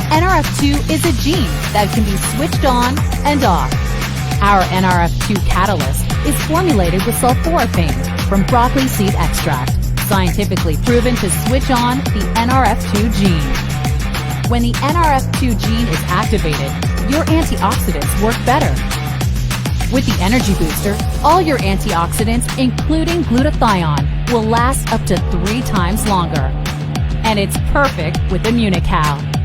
NRF2 is a gene that can be switched on and off. Our NRF2 catalyst is formulated with sulforaphane from broccoli seed extract, scientifically proven to switch on the NRF2 gene. When the NRF2 gene is activated, your antioxidants work better. With the Energy Booster, all your antioxidants, including glutathione, will last up to 3 times longer. And it's perfect with Immunocal.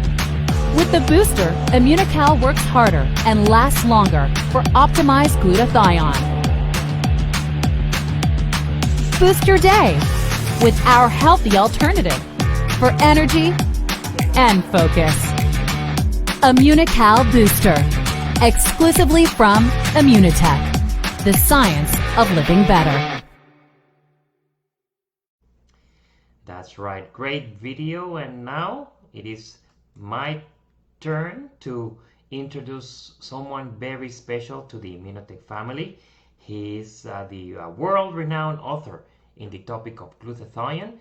With the booster, Immunocal works harder and lasts longer for optimized glutathione. Boost your day with our healthy alternative for energy and focus. Immunocal Booster, exclusively from Immunotec, the science of living better. That's right, great video, and now it is my turn to introduce someone very special to the Immunotec family. He is the world-renowned author in the topic of glutathione,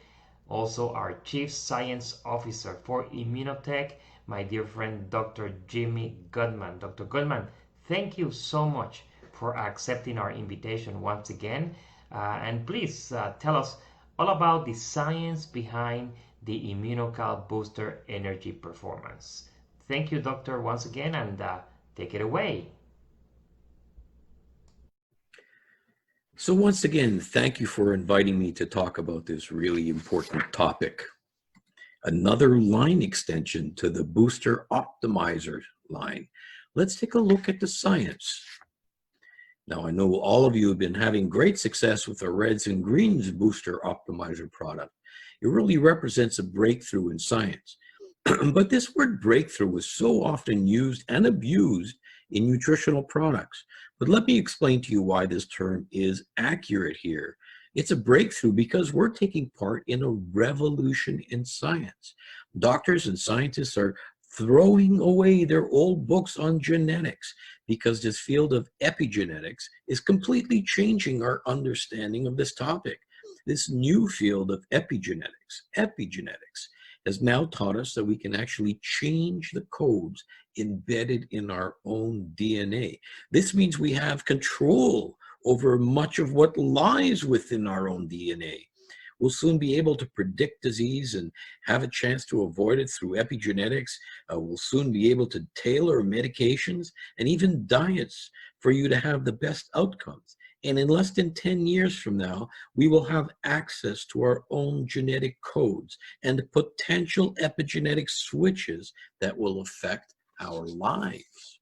also our Chief Science Officer for Immunotec, my dear friend Dr. Jimmy Goodman. Dr. Goodman, thank you so much for accepting our invitation once again, and please tell us all about the science behind the Immunocal Booster Energy Performance. Thank you, Doctor, once again, and take it away. So once again, thank you for inviting me to talk about this really important topic. Another line extension to the Booster Optimizer line. Let's take a look at the science. Now, I know all of you have been having great success with the Reds and Greens Booster Optimizer product. It really represents a breakthrough in science. But this word breakthrough is so often used and abused in nutritional products. But let me explain to you why this term is accurate here. It's a breakthrough because we're taking part in a revolution in science. Doctors and scientists are throwing away their old books on genetics because this field of epigenetics is completely changing our understanding of this topic. This new field of epigenetics, has now taught us that we can actually change the codes embedded in our own DNA. This means we have control over much of what lies within our own DNA. We'll soon be able to predict disease and have a chance to avoid it through epigenetics. We'll soon be able to tailor medications and even diets for you to have the best outcomes. And in less than 10 years from now, we will have access to our own genetic codes and the potential epigenetic switches that will affect our lives.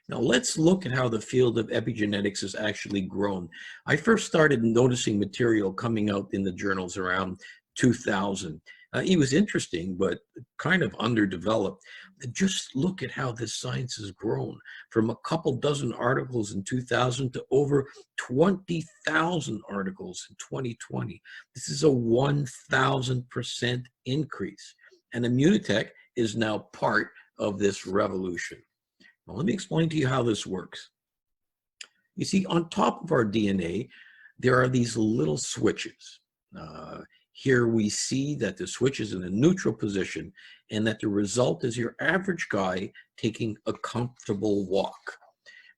Now let's look at how the field of epigenetics has actually grown. I first started noticing material coming out in the journals around 2000. It was interesting, but kind of underdeveloped. Just look at how this science has grown from a couple dozen articles in 2000 to over 20,000 articles in 2020. This is a 1,000% increase. And Immunotec is now part of this revolution. Now, let me explain to you how this works. You see, on top of our DNA, there are these little switches. Here we see that the switch is in a neutral position and that the result is your average guy taking a comfortable walk.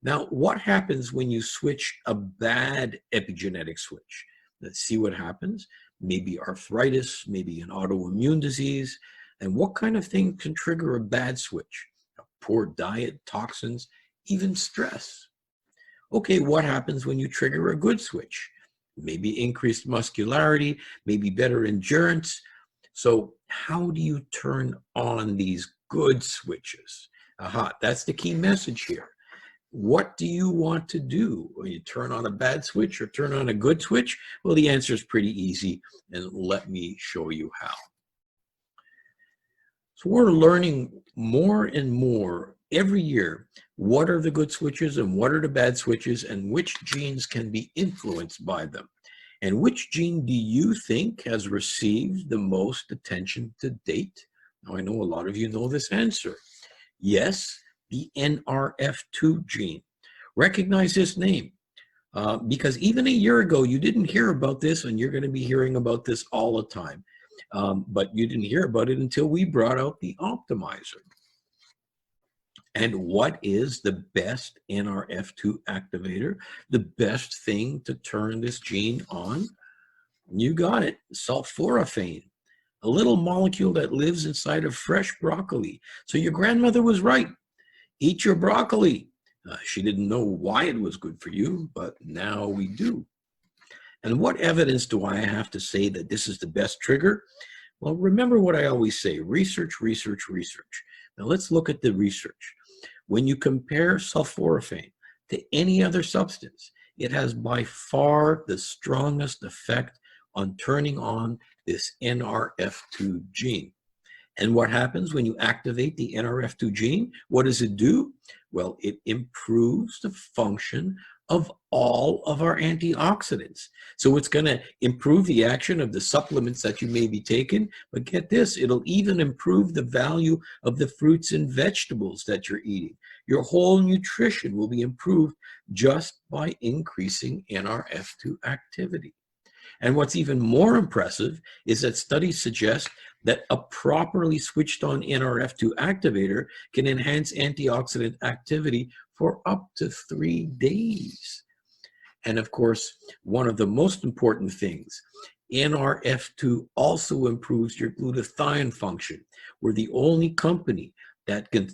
Now, what happens when you switch a bad epigenetic switch? Let's see what happens. Maybe arthritis, maybe an autoimmune disease. And what kind of thing can trigger a bad switch? A poor diet, toxins, even stress. Okay, what happens when you trigger a good switch? Maybe increased muscularity, maybe better endurance. So how do you turn on these good switches? Aha, that's the key message here. What do you want to do? Will you turn on a bad switch or turn on a good switch? Well, the answer is pretty easy, and let me show you how. So we're learning more and more every year what are the good switches and what are the bad switches and which genes can be influenced by them. And which gene do you think has received the most attention to date? Now, I know a lot of you know this answer. Yes, the NRF2 gene. Recognize this name because even a year ago, you didn't hear about this, and you're going to be hearing about this all the time. But you didn't hear about it until we brought out the optimizer. And what is the best NRF2 activator? The best thing to turn this gene on? You got it, sulforaphane, a little molecule that lives inside of fresh broccoli. So your grandmother was right. Eat your broccoli. She didn't know why it was good for you, but now we do. And what evidence do I have to say that this is the best trigger? Well, remember what I always say, research, research, research. Now let's look at the research. When you compare sulforaphane to any other substance, it has by far the strongest effect on turning on this NRF2 gene. And what happens when you activate the NRF2 gene? What does it do? Well, it improves the function of all of our antioxidants. So it's going to improve the action of the supplements that you may be taking, but get this, it'll even improve the value of the fruits and vegetables that you're eating. Your whole nutrition will be improved just by increasing NRF2 activity. And what's even more impressive is that studies suggest that a properly switched on NRF2 activator can enhance antioxidant activity for up to 3 days. And of course, one of the most important things, NRF2 also improves your glutathione function. We're the only company that can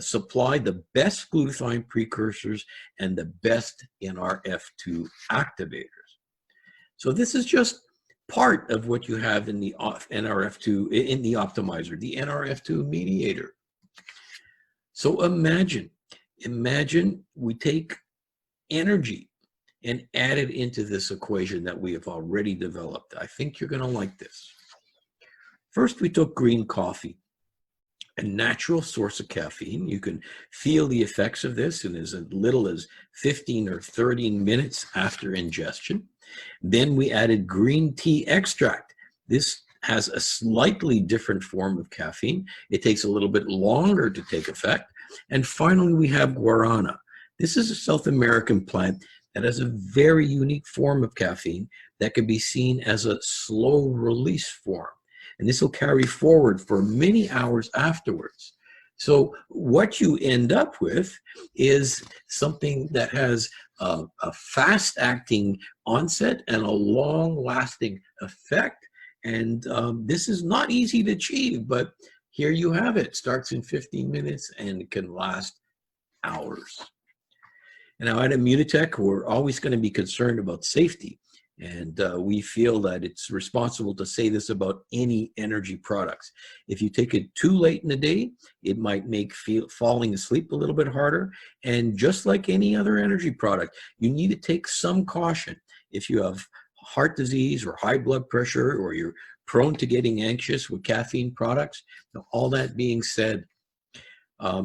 supply the best glutathione precursors and the best NRF2 activators. So this is just part of what you have in the NRF2, in the optimizer, the NRF2 mediator. So imagine we take energy and add it into this equation that we have already developed. I think you're going to like this. First, we took green coffee, a natural source of caffeine. You can feel the effects of this in as little as 15 or 30 minutes after ingestion. Then we added green tea extract. This has a slightly different form of caffeine. It takes a little bit longer to take effect. And finally, we have guarana. This is a South American plant that has a very unique form of caffeine that can be seen as a slow release form. And this will carry forward for many hours afterwards. So what you end up with is something that has a fast-acting onset and a long-lasting effect. And this is not easy to achieve, but here you have it. It starts in 15 minutes and it can last hours. And now at Immunotec, we're always going to be concerned about safety. And we feel that it's responsible to say this about any energy products. If you take it too late in the day, it might make falling asleep a little bit harder. And just like any other energy product, you need to take some caution. If you have heart disease or high blood pressure, or you're prone to getting anxious with caffeine products, now, all that being said,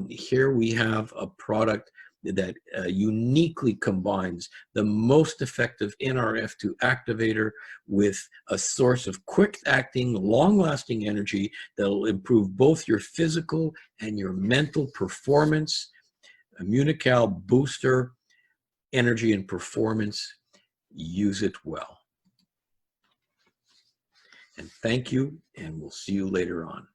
here we have a product that uniquely combines the most effective NRF2 activator with a source of quick-acting, long-lasting energy that will improve both your physical and your mental performance. Immunocal Booster, energy and performance. Use it well. And thank you, and we'll see you later on.